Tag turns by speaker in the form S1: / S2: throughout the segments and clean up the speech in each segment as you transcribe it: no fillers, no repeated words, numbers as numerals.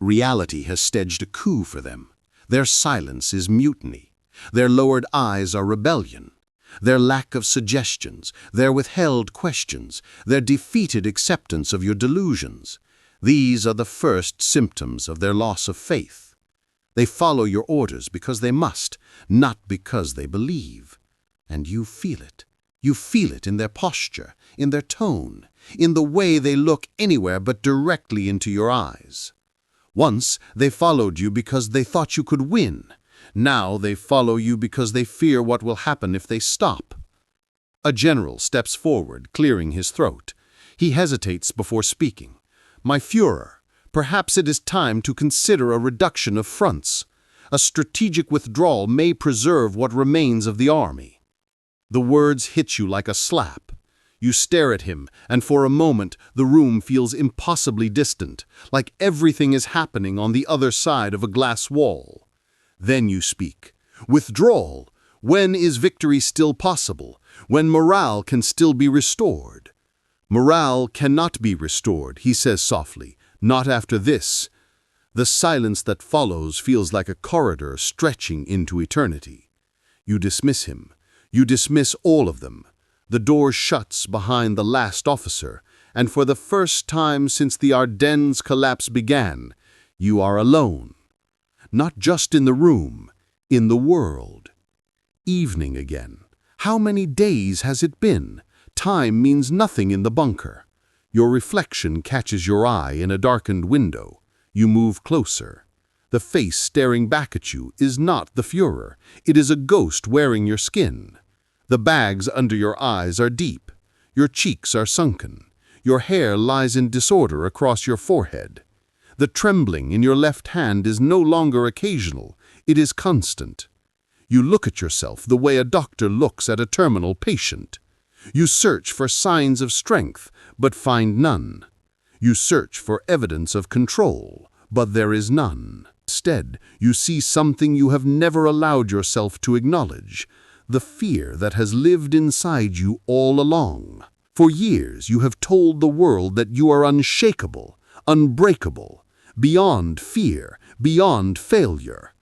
S1: Reality has staged a coup for them. Their silence is mutiny. Their lowered eyes are rebellion. Their lack of suggestions, their withheld questions, their defeated acceptance of your delusions. These are the first symptoms of their loss of faith. They follow your orders because they must, not because they believe. And you feel it. You feel it in their posture, in their tone, in the way they look anywhere but directly into your eyes. Once they followed you because they thought you could win. Now they follow you because they fear what will happen if they stop. A general steps forward, clearing his throat. He hesitates before speaking. "My Führer, perhaps it is time to consider a reduction of fronts. A strategic withdrawal may preserve what remains of the army." The words hit you like a slap. You stare at him, and for a moment the room feels impossibly distant, like everything is happening on the other side of a glass wall. Then you speak. "Withdrawal! When is victory still possible? When morale can still be restored?" "Morale cannot be restored," he says softly. "Not after this." The silence that follows feels like a corridor stretching into eternity. You dismiss him. You dismiss all of them. The door shuts behind the last officer, and for the first time since the Ardennes collapse began, you are alone. Not just in the room, in the world. Evening again. How many days has it been? Time means nothing in the bunker. Your reflection catches your eye in a darkened window. You move closer. The face staring back at you is not the Führer. It is a ghost wearing your skin. The bags under your eyes are deep. Your cheeks are sunken. Your hair lies in disorder across your forehead. The trembling in your left hand is no longer occasional. It is constant. You look at yourself the way a doctor looks at a terminal patient. You search for signs of strength, but find none. You search for evidence of control, but there is none. Instead, you see something you have never allowed yourself to acknowledge, the fear that has lived inside you all along. For years you have told the world that you are unshakable, unbreakable, beyond fear, beyond failure.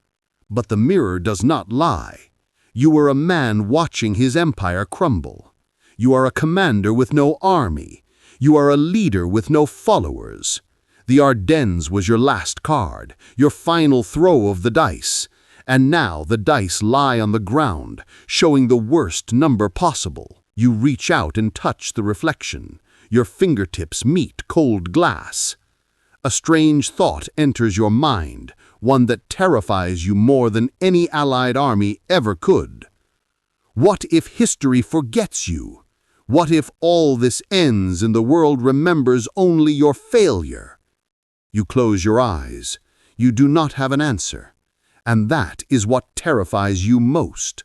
S1: But the mirror does not lie. You are a man watching his empire crumble. You are a commander with no army. You are a leader with no followers. The Ardennes was your last card, your final throw of the dice. And now the dice lie on the ground, showing the worst number possible. You reach out and touch the reflection. Your fingertips meet cold glass. A strange thought enters your mind, one that terrifies you more than any Allied army ever could. What if history forgets you? What if all this ends and the world remembers only your failure? You close your eyes. You do not have an answer. And that is what terrifies you most.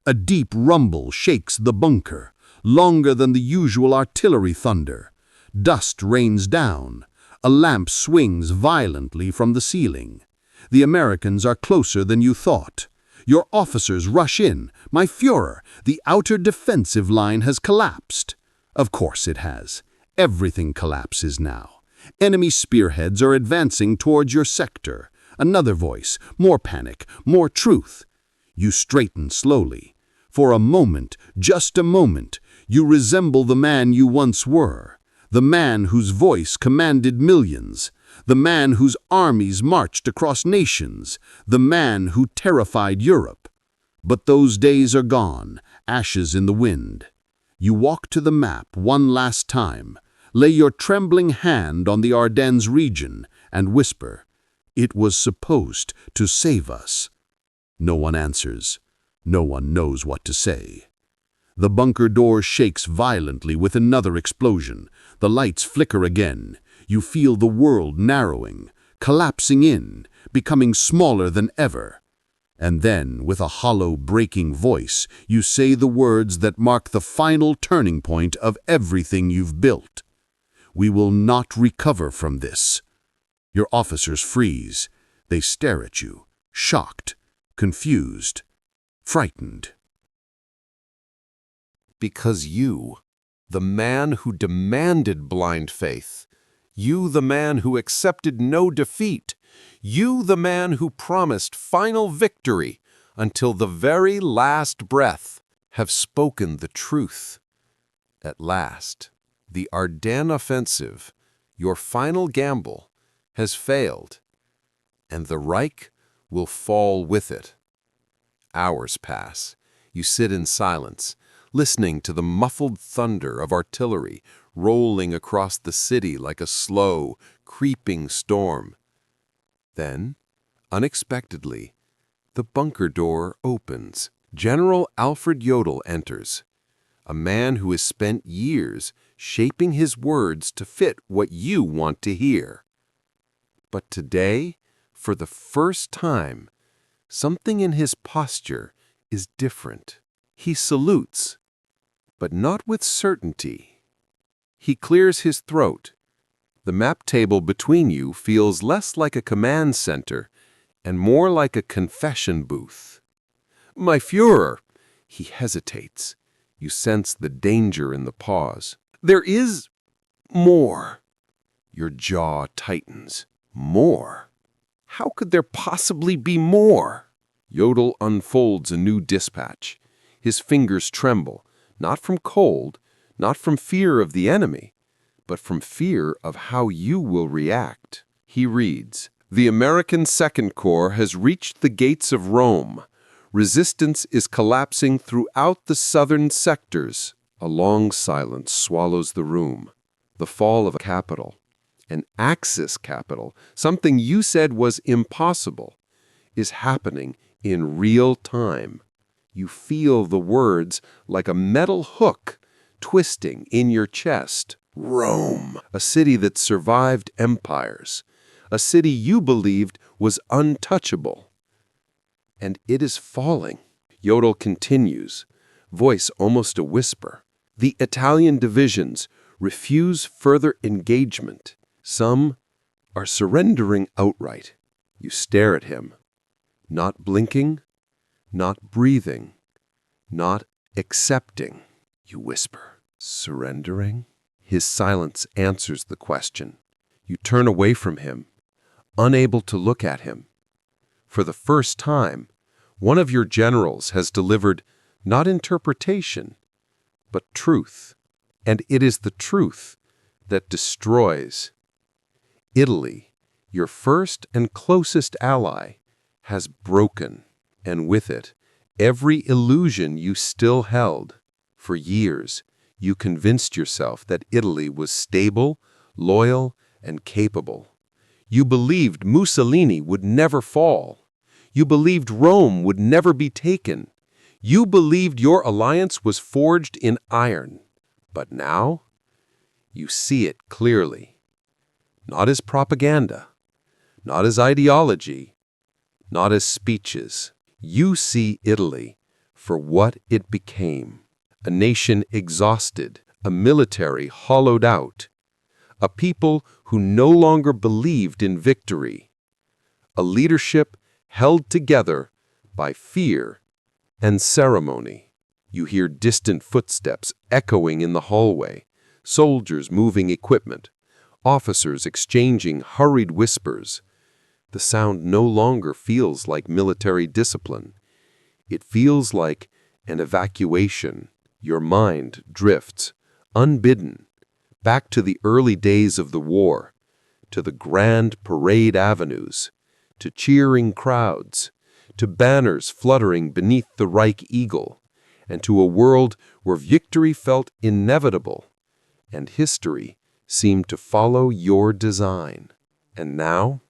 S1: A deep rumble shakes the bunker, longer than the usual artillery thunder. Dust rains down. A lamp swings violently from the ceiling. The Americans are closer than you thought. Your officers rush in. "My Führer, the outer defensive line has collapsed." Of course it has. Everything collapses now. Enemy spearheads are advancing towards your sector. Another voice, more panic, more truth. You straighten slowly. For a moment, just a moment, you resemble the man you once were. The man whose voice commanded millions. The man whose armies marched across nations. The man who terrified Europe. But those days are gone, ashes in the wind. You walk to the map one last time. Lay your trembling hand on the Ardennes region and whisper, "It was supposed to save us." No one answers. No one knows what to say. The bunker door shakes violently with another explosion. The lights flicker again. You feel the world narrowing, collapsing in, becoming smaller than ever. And then, with a hollow, breaking voice, you say the words that mark the final turning point of everything you've built. "We will not recover from this." Your officers freeze. They stare at you, shocked, confused, frightened.
S2: Because you, the man who demanded blind faith, you, the man who accepted no defeat, You, the man who promised final victory until the very last breath, have spoken the truth. At last, the Ardennes Offensive, your final gamble, has failed, and the Reich will fall with it. Hours pass. You sit in silence, listening to the muffled thunder of artillery rolling across the city like a slow, creeping storm. Then, unexpectedly, the bunker door opens. General Alfred Jodl enters, a man who has spent years shaping his words to fit what you want to hear. But today, for the first time, something in his posture is different. He salutes, but not with certainty. He clears his throat. The map table between you feels less like a command center and more like a confession booth. My Führer, he hesitates. You sense the danger in the pause. There is more. Your jaw tightens. More? How could there possibly be more? Jodl unfolds a new dispatch. His fingers tremble, not from cold, not from fear of the enemy, but from fear of how you will react. He reads, "The American Second Corps has reached the gates of Rome. Resistance is collapsing throughout the southern sectors." A long silence swallows the room. The fall of a capital, an Axis capital, something you said was impossible, is happening in real time. You feel the words like a metal hook twisting in your chest. Rome, a city that survived empires, a city you believed was untouchable. And it is falling. Jodl continues, voice almost a whisper. The Italian divisions refuse further engagement. Some are surrendering outright. You stare at him, not blinking, not breathing, not accepting. You whisper, surrendering? His silence answers the question. You turn away from him, unable to look at him. For the first time, one of your generals has delivered not interpretation, but truth. And it is the truth that destroys. Italy, your first and closest ally, has broken, and with it, every illusion you still held. For years, you convinced yourself that Italy was stable, loyal, and capable. You believed Mussolini would never fall. You believed Rome would never be taken. You believed your alliance was forged in iron. But now, you see it clearly. Not as propaganda, not as ideology, not as speeches. You see Italy for what it became. A nation exhausted, a military hollowed out, a people who no longer believed in victory, a leadership held together by fear and ceremony. You hear distant footsteps echoing in the hallway, soldiers moving equipment, officers exchanging hurried whispers. The sound no longer feels like military discipline. It feels like an evacuation. Your mind drifts, unbidden, back to the early days of the war, to the grand parade avenues, to cheering crowds, to banners fluttering beneath the Reich eagle, and to a world where victory felt inevitable, and history seemed to follow your design. And now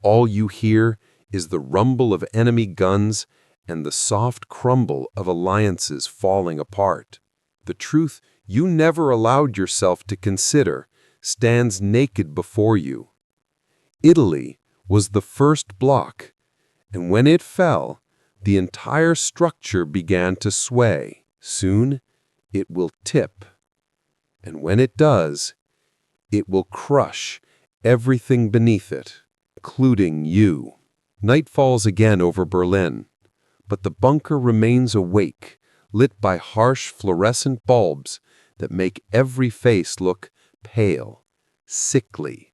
S2: all you hear is the rumble of enemy guns and the soft crumble of alliances falling apart. The truth you never allowed yourself to consider stands naked before you. Italy was the first block, and when it fell, the entire structure began to sway. Soon, it will tip, and when it does, it will crush everything beneath it, including you. Night falls again over Berlin, but the bunker remains awake, lit by harsh fluorescent bulbs that make every face look pale, sickly,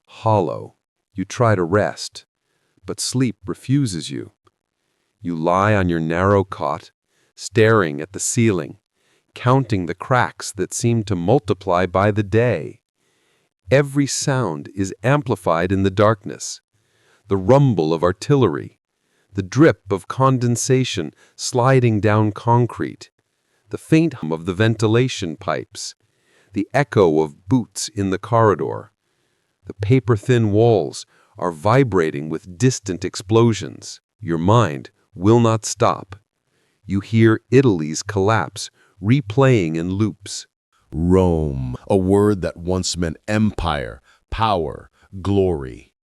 S2: hollow. You try to rest, but sleep refuses you. You lie on your narrow cot, staring at the ceiling, counting the cracks that seem to multiply by the day. Every sound is amplified in the darkness. The rumble of artillery, the drip of condensation sliding down concrete, the faint hum of the ventilation pipes, the echo of boots in the corridor. The paper-thin walls are vibrating with distant explosions. Your mind will not stop. You hear Italy's collapse replaying in loops.
S1: Rome, a word that once meant empire, power, glory.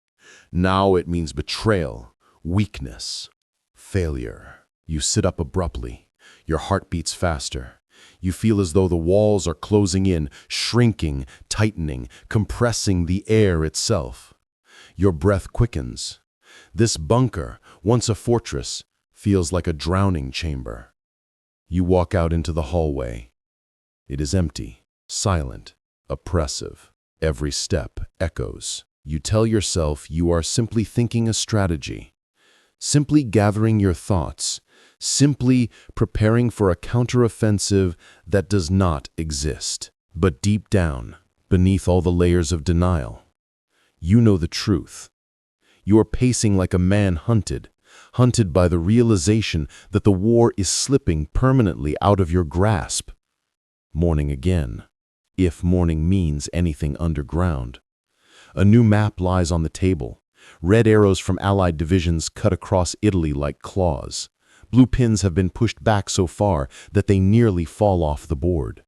S1: Now it means betrayal, weakness, failure. You sit up abruptly. Your heart beats faster. You feel as though the walls are closing in, shrinking, tightening, compressing the air itself. Your breath quickens. This bunker, once a fortress, feels like a drowning chamber. You walk out into the hallway. It is empty, silent, oppressive. Every step echoes. You tell yourself you are simply thinking a strategy, simply gathering your thoughts, simply preparing for a counteroffensive that does not exist. But deep down, beneath all the layers of denial, you know the truth. You are pacing like a man hunted by the realization that the war is slipping permanently out of your grasp. Morning again, if morning means anything underground. A new map lies on the table. Red arrows from Allied divisions cut across Italy like claws. Blue pins have been pushed back so far that they nearly fall off the board.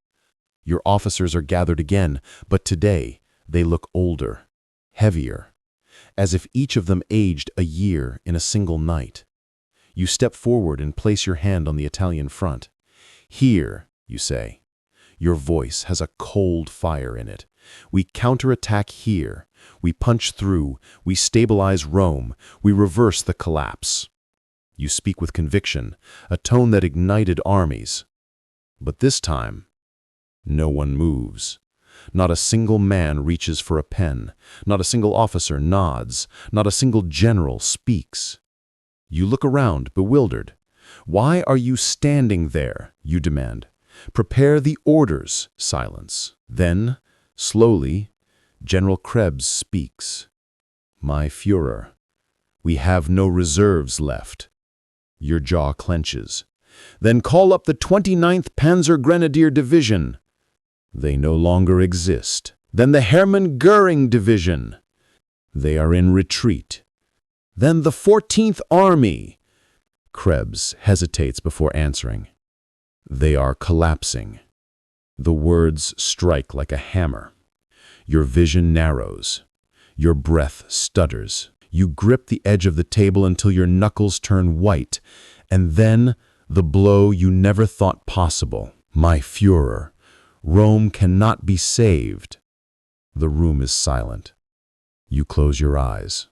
S1: Your officers are gathered again, but today they look older, heavier, as if each of them aged a year in a single night. You step forward and place your hand on the Italian front. Here, you say. Your voice has a cold fire in it. We counterattack here. We punch through. We stabilize Rome. We reverse the collapse. You speak with conviction, a tone that ignited armies. But this time, no one moves. Not a single man reaches for a pen. Not a single officer nods. Not a single general speaks. You look around, bewildered. Why are you standing there? You demand. Prepare the orders. Silence. Then, slowly, General Krebs speaks. My Führer, we have no reserves left. Your jaw clenches. Then call up the 29th Panzer Grenadier Division. They no longer exist. Then the Hermann Göring Division. They are in retreat. Then the 14th Army. Krebs hesitates before answering. They are collapsing. The words strike like a hammer. Your vision narrows. Your breath stutters. You grip the edge of the table until your knuckles turn white, and then the blow you never thought possible. My Führer, Rome cannot be saved. The room is silent. You close your eyes.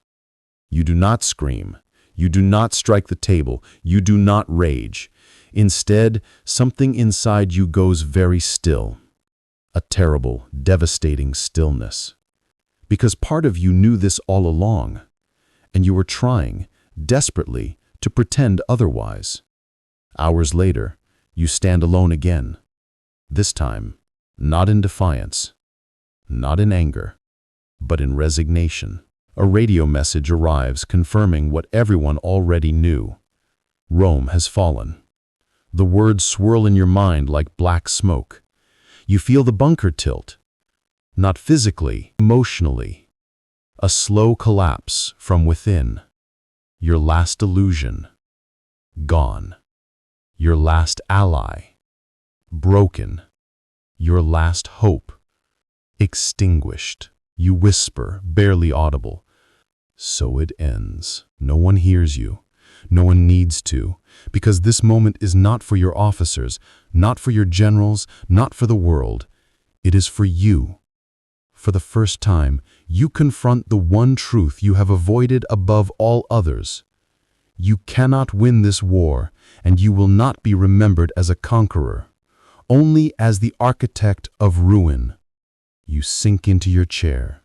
S1: You do not scream. You do not strike the table. You do not rage. Instead, something inside you goes very still. A terrible, devastating stillness. Because part of you knew this all along, and you were trying, desperately, to pretend otherwise. Hours later, you stand alone again. This time, not in defiance, not in anger, but in resignation. A radio message arrives confirming what everyone already knew. Rome has fallen. The words swirl in your mind like black smoke. You feel the bunker tilt. Not physically, emotionally. A slow collapse from within. Your last illusion. Gone. Your last ally. Broken. Your last hope. Extinguished. You whisper, barely audible. So it ends. No one hears you. No one needs to, because this moment is not for your officers, not for your generals, not for the world. It is for you. For the first time, you confront the one truth you have avoided above all others. You cannot win this war, and you will not be remembered as a conqueror, only as the architect of ruin. You sink into your chair.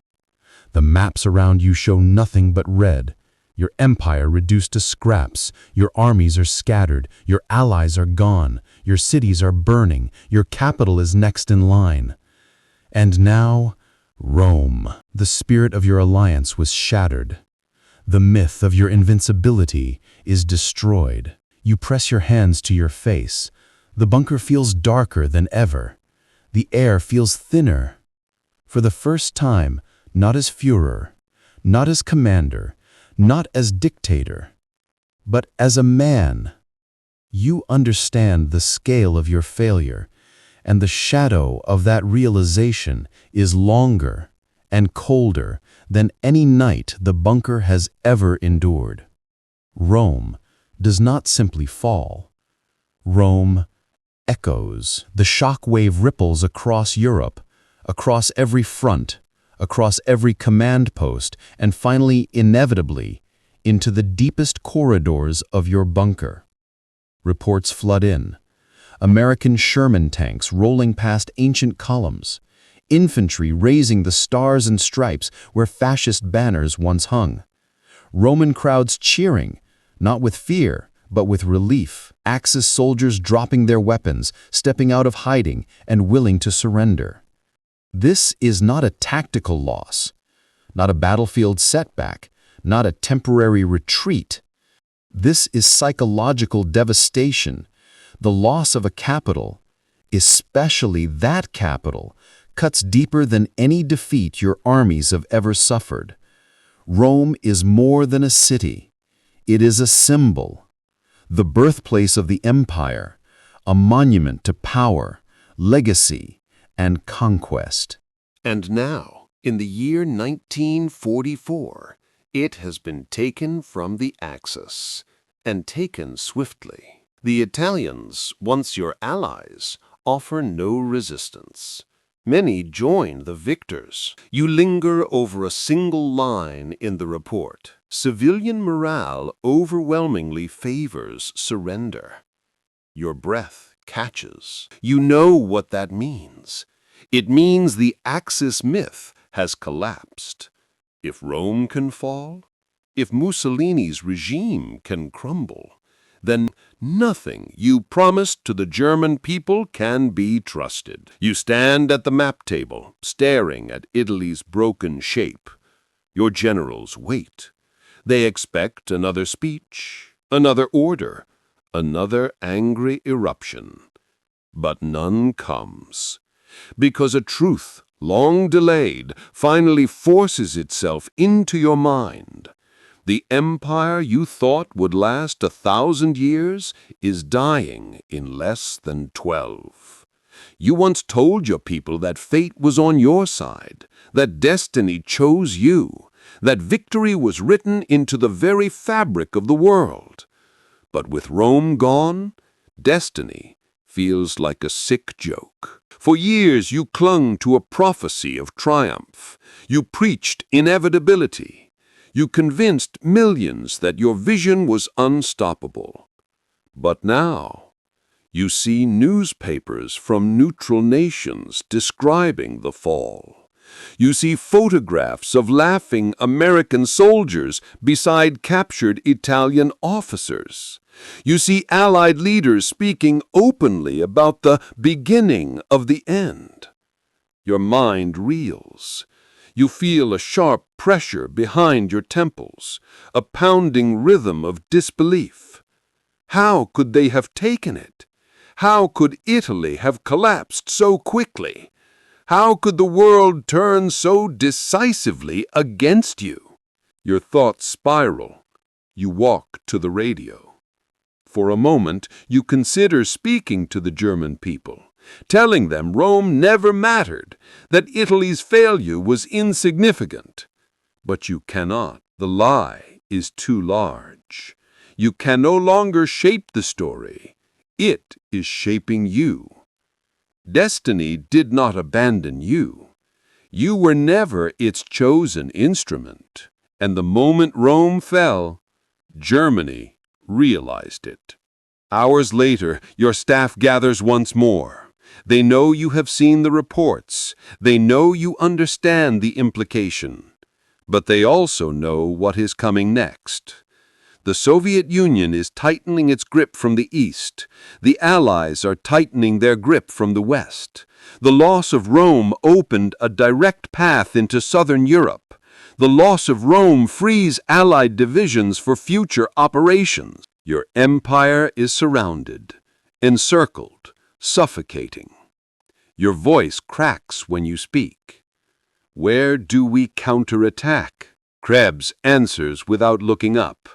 S3: The maps around you show nothing but red. Your empire reduced to scraps, your armies are scattered, your allies are gone, your cities are burning, your capital is next in line. And now, Rome. The spirit of your alliance was shattered. The myth of your invincibility is destroyed. You press your hands to your face. The bunker feels darker than ever. The air feels thinner. For the first time, not as Führer, not as commander, not as dictator, but as a man. You understand the scale of your failure, and the shadow of that realization is longer and colder than any night the bunker has ever endured. Rome does not simply fall. Rome echoes. The shock wave ripples across Europe, across every front, across every command post, and finally, inevitably, into the deepest corridors of your bunker. Reports flood in. American Sherman tanks rolling past ancient columns. Infantry raising the stars and stripes where fascist banners once hung. Roman crowds cheering, not with fear, but with relief. Axis soldiers dropping their weapons, stepping out of hiding, and willing to surrender. This is not a tactical loss, not a battlefield setback, not a temporary retreat. This is psychological devastation. The loss of a capital, especially that capital, cuts deeper than any defeat your armies have ever suffered. Rome is more than a city. It is a symbol, the birthplace of the empire, a monument to power, legacy, and conquest.
S2: And now, in the year 1944, it has been taken from the Axis, and taken swiftly. The Italians, once your allies, offer no resistance. Many join the victors. You linger over a single line in the report. Civilian morale overwhelmingly favors surrender. Your breath catches. You know what that means. It means the Axis myth has collapsed. If Rome can fall, if Mussolini's regime can crumble, then nothing you promised to the German people can be trusted. You stand at the map table, staring at Italy's broken shape. Your generals wait. They expect another speech, another order, another angry eruption. But none comes, because a truth, long delayed, finally forces itself into your mind. The empire you thought would last 1,000 years is dying in less than 12. You once told your people that fate was on your side, that destiny chose you, that victory was written into the very fabric of the world. But with Rome gone, destiny feels like a sick joke. For years you clung to a prophecy of triumph. You preached inevitability. You convinced millions that your vision was unstoppable. But now, you see newspapers from neutral nations describing the fall. You see photographs of laughing American soldiers beside captured Italian officers. You see Allied leaders speaking openly about the beginning of the end. Your mind reels. You feel a sharp pressure behind your temples, a pounding rhythm of disbelief. How could they have taken it? How could Italy have collapsed so quickly? How could the world turn so decisively against you? Your thoughts spiral. You walk to the radio. For a moment, you consider speaking to the German people, telling them Rome never mattered, that Italy's failure was insignificant. But you cannot. The lie is too large. You can no longer shape the story. It is shaping you. Destiny did not abandon you. You were never its chosen instrument. And the moment Rome fell, Germany realized it. Hours later, your staff gathers once more. They know you have seen the reports. They know you understand the implication. But they also know what is coming next. The Soviet Union is tightening its grip from the east. The Allies are tightening their grip from the west. The loss of Rome opened a direct path into southern Europe. The loss of Rome frees Allied divisions for future operations. Your empire is surrounded, encircled, suffocating. Your voice cracks when you speak. Where do we counterattack? Krebs answers without looking up.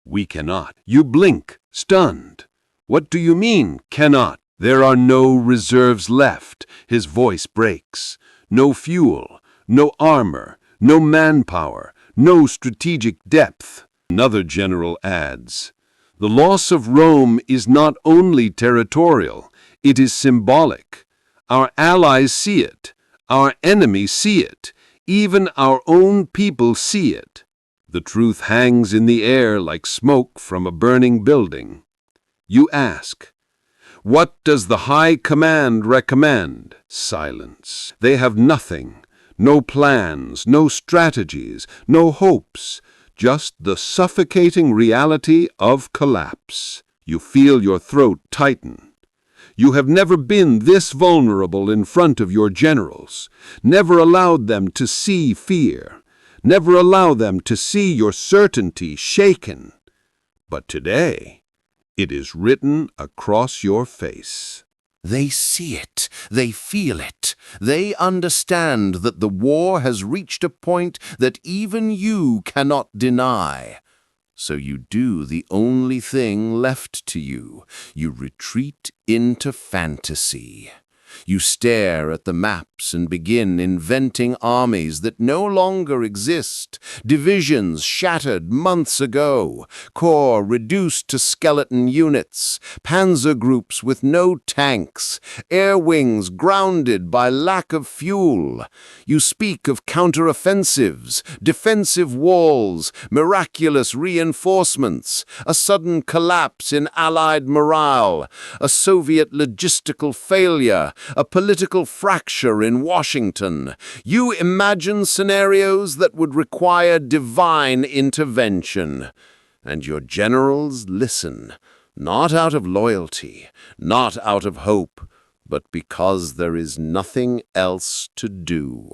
S2: We cannot. You blink, stunned. What do you mean, cannot? There are no reserves left. His voice breaks. No fuel, no armor, no manpower, no strategic depth. Another general adds, the loss of Rome is not only territorial, it is symbolic. Our allies see it. Our enemies see it. Even our own people see it. The truth hangs in the air like smoke from a burning building. You ask, what does the High Command recommend? Silence. They have nothing, no plans, no strategies, no hopes, just the suffocating reality of collapse. You feel your throat tighten. You have never been this vulnerable in front of your generals, never allowed them to see fear. Never allow them to see your certainty shaken. But today, it is written across your face.
S1: They see it. They feel it. They understand that the war has reached a point that even you cannot deny. So you do the only thing left to you. You retreat into fantasy. You stare at the maps and begin inventing armies that no longer exist, divisions shattered months ago, corps reduced to skeleton units, panzer groups with no tanks, air wings grounded by lack of fuel. You speak of counteroffensives, defensive walls, miraculous reinforcements, a sudden collapse in Allied morale, a Soviet logistical failure, a political fracture in Washington. You imagine scenarios that would require divine intervention. And your generals listen, not out of loyalty, not out of hope, but because there is nothing else to do.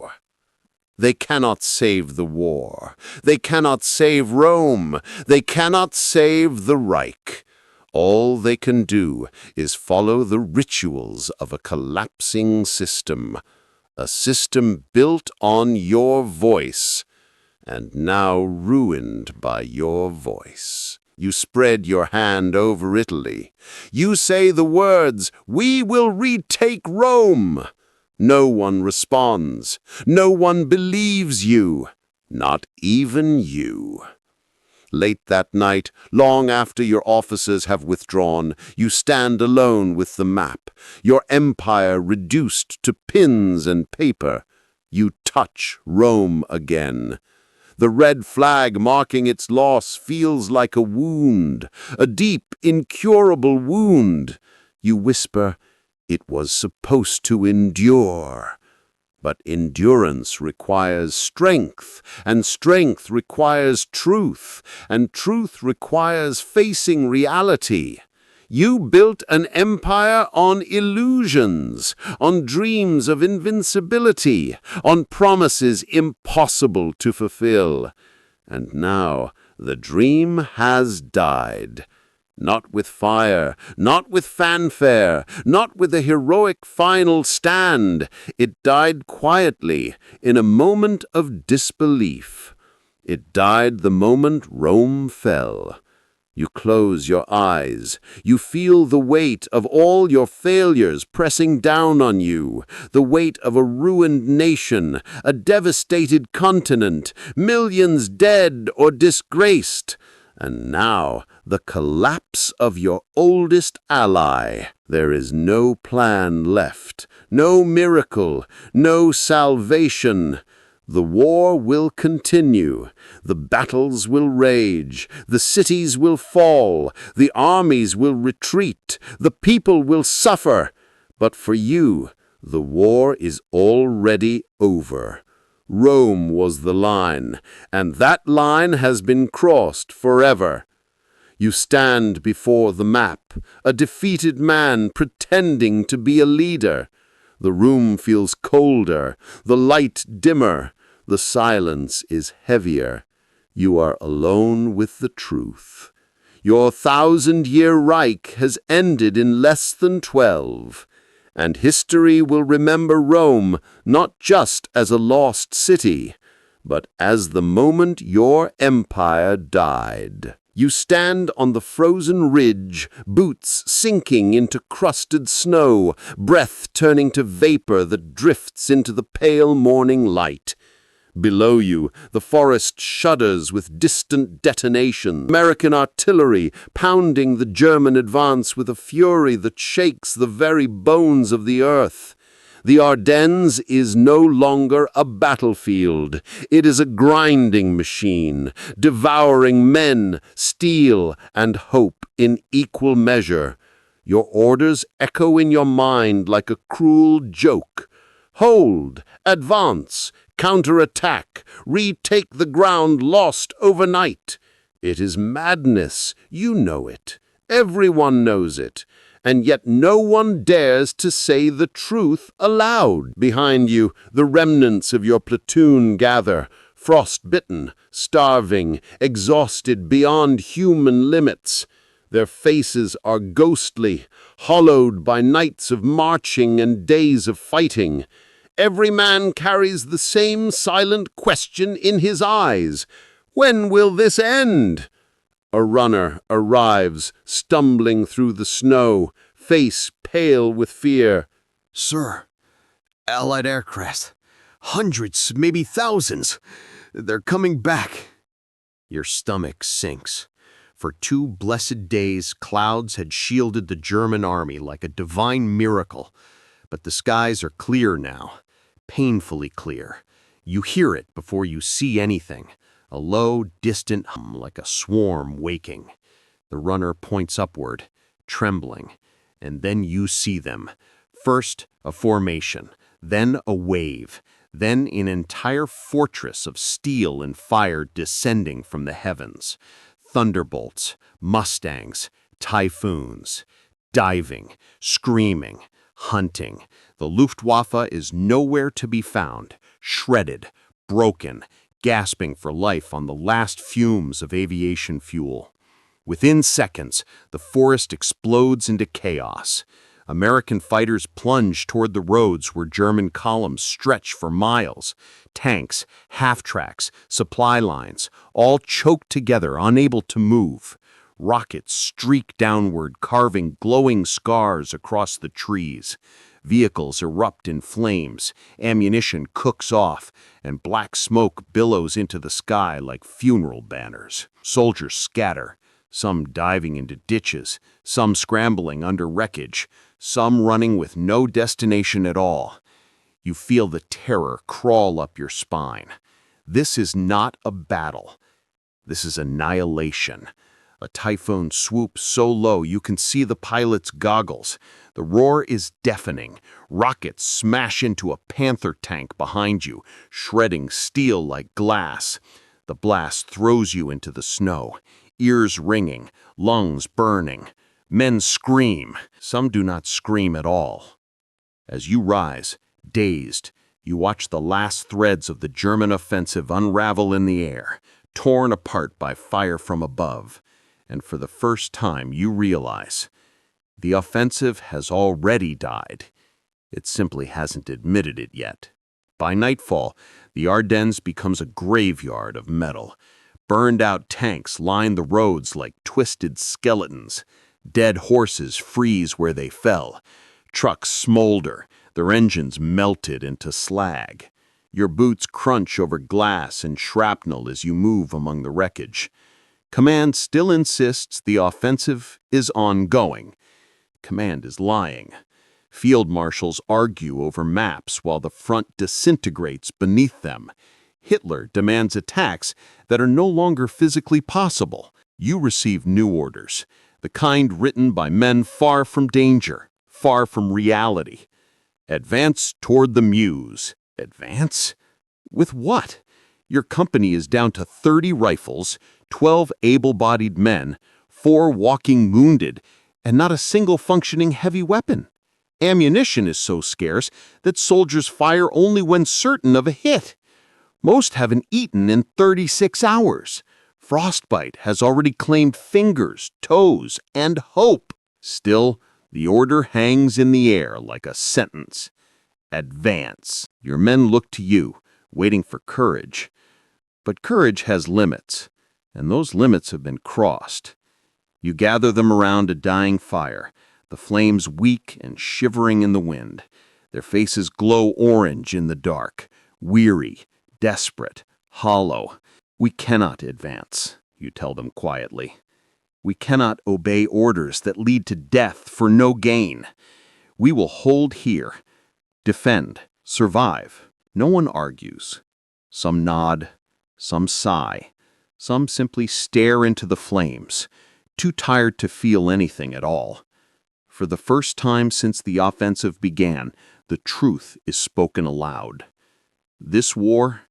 S1: They cannot save the war. They cannot save Rome. They cannot save the Reich. All they can do is follow the rituals of a collapsing system, a system built on your voice, and now ruined by your voice. You spread your hand over Italy. You say the words, "We will retake Rome." No one responds. No one believes you, not even you. Late that night, long after your officers have withdrawn, you stand alone with the map, your empire reduced to pins and paper. You touch Rome again. The red flag marking its loss feels like a wound, a deep, incurable wound. You whisper, "It was supposed to endure." But endurance requires strength, and strength requires truth, and truth requires facing reality. You built an empire on illusions, on dreams of invincibility, on promises impossible to fulfill. And now the dream has died. Not with fire, not with fanfare, not with a heroic final stand. It died quietly, in a moment of disbelief. It died the moment Rome fell. You close your eyes. You feel the weight of all your failures pressing down on you, the weight of a ruined nation, a devastated continent, millions dead or disgraced. And now, the collapse of your oldest ally. There is no plan left, no miracle, no salvation. The war will continue. The battles will rage. The cities will fall. The armies will retreat. The people will suffer. But for you, the war is already over.
S4: Rome was the line, and that line has been crossed forever. You stand before the map, a defeated man pretending to be a leader. The room feels colder, the light dimmer, the silence is heavier. You are alone with the truth. Your 1,000-year Reich has ended in less than 12, and history will remember Rome not just as a lost city, but as the moment your empire died. You stand on the frozen ridge, boots sinking into crusted snow, breath turning to vapor that drifts into the pale morning light. Below you, the forest shudders with distant detonation, American artillery pounding the German advance with a fury that shakes the very bones of the earth. The Ardennes is no longer a battlefield. It is a grinding machine, devouring men, steel, and hope in equal measure. Your orders echo in your mind like a cruel joke. Hold, advance, counterattack, retake the ground lost overnight. It is madness, you know it. Everyone knows it. And yet no one dares to say the truth aloud. Behind you, the remnants of your platoon gather, frost-bitten, starving, exhausted beyond human limits. Their faces are ghostly, hollowed by nights of marching and days of fighting. Every man carries the same silent question in his eyes. When will this end? A runner arrives, stumbling through the snow, face pale with fear.
S5: Sir, Allied aircraft. Hundreds, maybe thousands. They're coming back. Your stomach sinks. For 2 blessed days, clouds had shielded the German army like a divine miracle. But the skies are clear now, painfully clear. You hear it before you see anything. A low, distant hum like a swarm waking. The runner points upward, trembling, and then you see them. First, a formation, then a wave, then an entire fortress of steel and fire descending from the heavens. Thunderbolts, Mustangs, Typhoons, diving, screaming, hunting. The Luftwaffe is nowhere to be found, shredded, broken, gasping for life on the last fumes of aviation fuel. Within seconds, the forest explodes into chaos. American fighters plunge toward the roads where German columns stretch for miles. Tanks, half-tracks, supply lines, all choked together, unable to move. Rockets streak downward, carving glowing scars across the trees. Vehicles erupt in flames, ammunition cooks off, and black smoke billows into the sky like funeral banners. Soldiers scatter, some diving into ditches, some scrambling under wreckage, some running with no destination at all. You feel the terror crawl up your spine. This is not a battle. This is annihilation. A typhoon swoops so low you can see the pilot's goggles. The roar is deafening. Rockets smash into a Panther tank behind you, shredding steel like glass. The blast throws you into the snow, ears ringing, lungs burning. Men scream. Some do not scream at all. As you rise, dazed, you watch the last threads of the German offensive unravel in the air, torn apart by fire from above. And for the first time, you realize the offensive has already died. It simply hasn't admitted it yet. By nightfall, the Ardennes becomes a graveyard of metal. Burned-out tanks line the roads like twisted skeletons. Dead horses freeze where they fell. Trucks smolder, their engines melted into slag. Your boots crunch over glass and shrapnel as you move among the wreckage. Command still insists the offensive is ongoing. Command is lying. Field marshals argue over maps while the front disintegrates beneath them. Hitler demands attacks that are no longer physically possible. You receive new orders, the kind written by men far from danger, far from reality. Advance toward the Meuse. Advance?
S2: With what? Your company is down to 30 rifles, 12 able-bodied men, 4 walking wounded, and not a single functioning heavy weapon. Ammunition is so scarce that soldiers fire only when certain of a hit. Most haven't eaten in 36 hours. Frostbite has already claimed fingers, toes, and hope. Still, the order hangs in the air like a sentence. Advance. Your men look to you, waiting for courage. But courage has limits, and those limits have been crossed. You gather them around a dying fire, the flames weak and shivering in the wind. Their faces glow orange in the dark, weary, desperate, hollow. We cannot advance, you tell them quietly. We cannot obey orders that lead to death for no gain. We will hold here, defend, survive. No one argues. Some nod, some sigh, some simply stare into the flames, too tired to feel anything at all. For the first time since the offensive began, the truth is spoken aloud. This war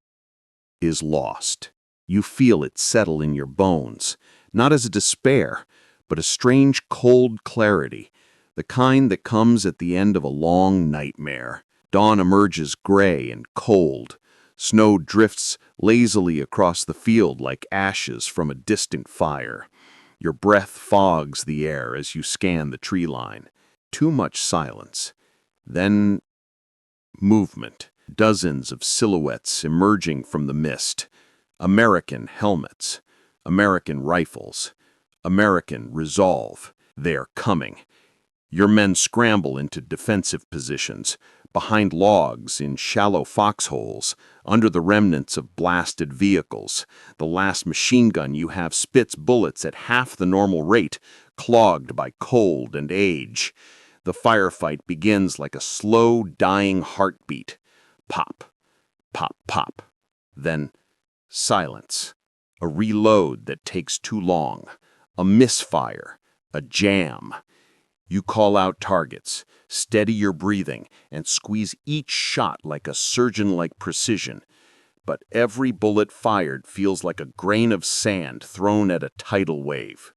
S2: is lost. You feel it settle in your bones, not as a despair, but a strange cold clarity, the kind that comes at the end of a long nightmare. Dawn emerges gray and cold. Snow drifts lazily across the field like ashes from a distant fire. Your breath fogs the air as you scan the tree line. Too much silence. Then movement. Dozens of silhouettes emerging from the mist. American helmets. American rifles. American resolve. They're coming. Your men scramble into defensive positions, behind logs, in shallow foxholes, under the remnants of blasted vehicles. The last machine gun you have spits bullets at half the normal rate, clogged by cold and age. The firefight begins like a slow, dying heartbeat. Pop, pop, pop. Then silence. A reload that takes too long. A misfire. A jam. You call out targets, steady your breathing, and squeeze each shot like a surgeon-like precision. But every bullet fired feels like a grain of sand thrown at a tidal wave.